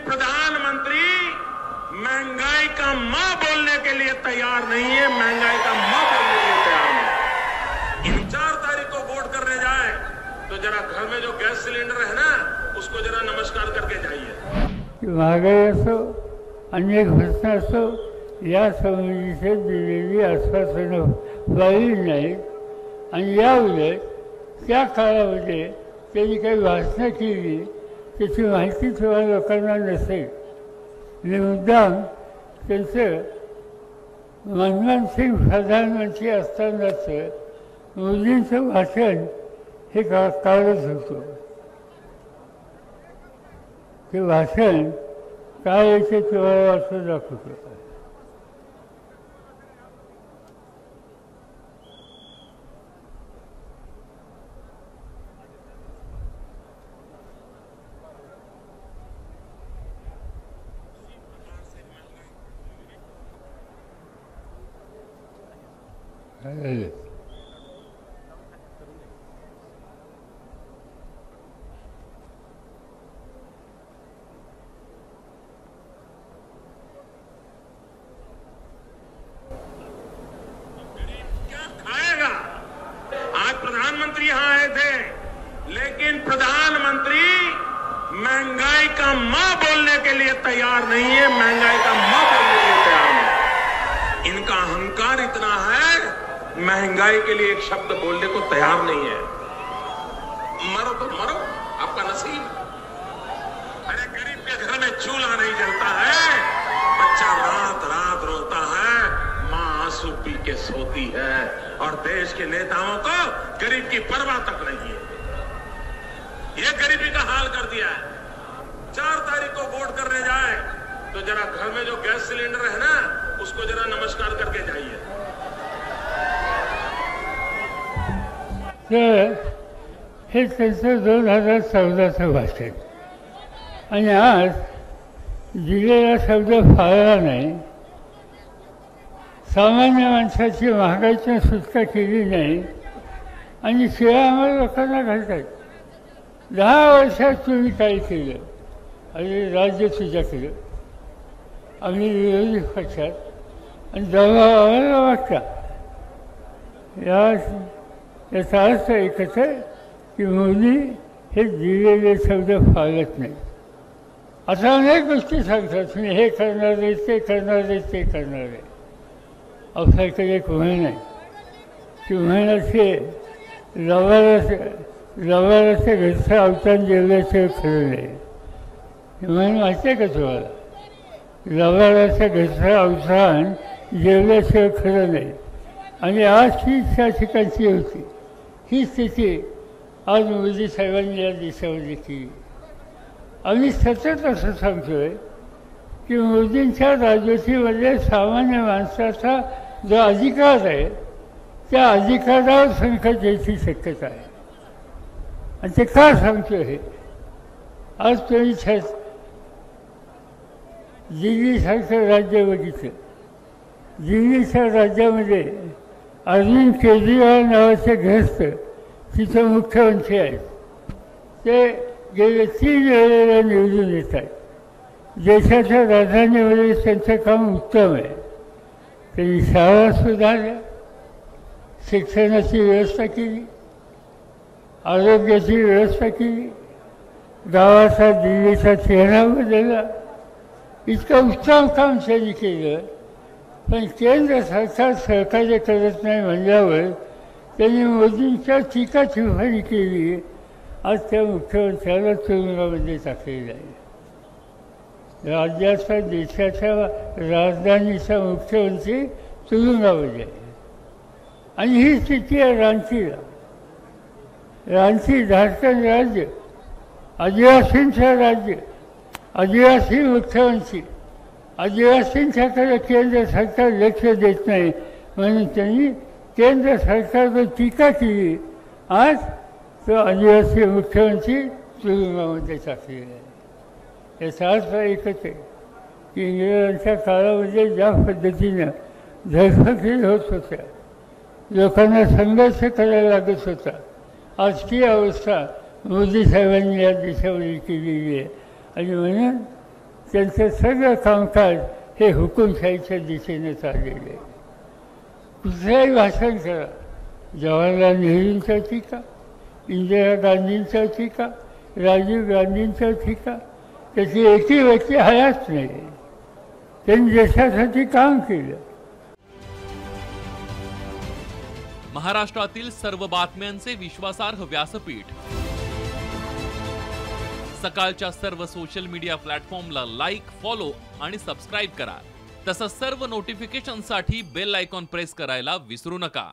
प्रधानमंत्री महंगाई का मां बोलने के लिए तैयार नहीं है, महंगाई का मां बोलने के लिए तैयार नहीं। इन 4 तारीख को वोट करने जाए तो जरा घर में जो गैस सिलेंडर है ना, उसको जरा नमस्कार करके जाइए। महागाई असो, अन्य घोषणा असो, या समितीचे दिलेली आश्वासनं पाळली नाहीत आणि याउलट त्या काळामध्ये त्यांनी काही भाषणं केली त्याची माहिती थोड्या लोकांना नसेल आणि मुद्दाम त्यांचं मनमोहन सिंग प्रधानमंत्री असतानाचं मोदींचं भाषण हे काढत होतं. ते भाषण काय याचे तुम्हाला असं दाखवतो. प्रधानमंत्री यहां आए थे, लेकिन प्रधानमंत्री महंगाई का मां बोलने के लिए तैयार नहीं है, महंगाई का मां बोलने के लिए तैयार नहीं। इनका अहंकार इतना है, महंगाई के लिए एक शब्द बोलने को तैयार नहीं है। मरो तो मरो, आपका नसीब। अरे गरीब के घर में चूल्हा नहीं जलता है, बच्चा रात रात रोता है, मां आंसू पी के सोती है, और देश के नेताओं को गरीब की परवाह तक नहीं है। ये गरीबी का हाल कर दिया है। 4 तारीख को वोट करने जाए तो जरा घर में जो गैस सिलेंडर है ना, उसको जरा नमस्कार करके जाइए। हे त्यांचं 2014चं भाषण आणि आज दिलेला शब्द पाळला नाही, सामान्य माणसाची महागाईची सुटका केली नाही आणि शिवाय आम्हाला लोकांना घालतात. 10 वर्षात तुम्ही काय केलं आणि राज्य तुझ्या केलं, आम्ही विरोधी पक्षात आणि दबाव आम्हाला वाटता. याचा अर्थ एकच आहे की मोदी हे दिलेले शब्द पाळत नाही. आता अनेक गोष्टी सांगतात, मी हे करणार आहे, ते करणार आहे, ते करणार आहे. आपल्याकडे एक म्हण आहे की म्हणाचे लवाराच्या घरचं अवतान जेवल्याशिवाय खरं नाही. म्हण माहिती आहे का तुम्हाला? लवाराच्या घरचं अवसान जेवल्याशिवाय खरं नाही. आणि आज ही त्या ठिकाणची होती. ही स्थिती आज मोदी साहेबांनी या देशामध्ये केली. आम्ही सतत असं सांगतोय की मोदींच्या राजवटीमध्ये सामान्य माणसाचा जो अधिकार आहे त्या अधिकारावर संकट यायची शक्यता आहे. आणि ते का सांगतो हे? आज तुम्ही दिल्लीसारखं राज्य बघितलं. दिल्लीच्या राज्यामध्ये अरविंद केजरीवाल नावाचे ग्रस्त तिथं मुख्यमंत्री आहेत. ते गेले 3 वेळेला निवडून येत आहेत. देशाच्या राजधानीमध्ये त्यांचं काम उत्तम आहे. त्यांनी शाळा सुधारल्या, शिक्षणाची व्यवस्था केली, आरोग्याची व्यवस्था केली, गावाचा दिल्लीचा चेहरा बदलला. इतकं उत्तम काम त्यांनी केलं. पण केंद्र सरकार सहकार्य करत नाही म्हणल्यावर त्यांनी मोदींच्या टीका टिप्पणी केली. आज त्या मुख्यमंत्र्याला तुरुंगामध्ये टाकलेलं आहे. राज्याचा देशाच्या राजधानीचा मुख्यमंत्री तुरुंगामध्ये आहे. आणि ही स्थिती आहे रांचीला. रांची झारखंड राज्य, आदिवासींचं राज्य, आदिवासी मुख्यमंत्री, आदिवासींच्याकडे केंद्र सरकार लक्ष देत नाही म्हणून त्यांनी केंद्र सरकारवर टीका केली. आज तो आदिवासी मुख्यमंत्री तुरुंगामध्ये टाकलेला आहे. याचा अर्थ एकच आहे की इंग्रजांच्या काळामध्ये ज्या पद्धतीनं धरपकडी होत होत्या, लोकांना संघर्ष करायला लागत होता, आज ती अवस्था मोदी साहेबांनी या देशामध्ये केलेली आहे. आणि म्हणून त्यांचं सगळं कामकाज हे हुकुमशाहीच्या दिशेने चाललेलं आहे. कुठलंही भाषण करा, जवाहरलाल नेहरूंच्या टीका, इंदिरा गांधींच्या टीका, राजीव गांधींच्या टीका, त्याची एकही व्यक्ती हयात नाही. त्यांनी देशासाठी काम केलं. महाराष्ट्रातील सर्व बातम्यांचे विश्वासार्ह व्यासपीठ. सकाळच्या सर्व सोशल मीडिया प्लॅटफॉर्मला लाईक, फॉलो आणि सबस्क्राईब करा. तसंच सर्व नोटिफिकेशनसाठी बेल आयकॉन प्रेस करायला विसरू नका.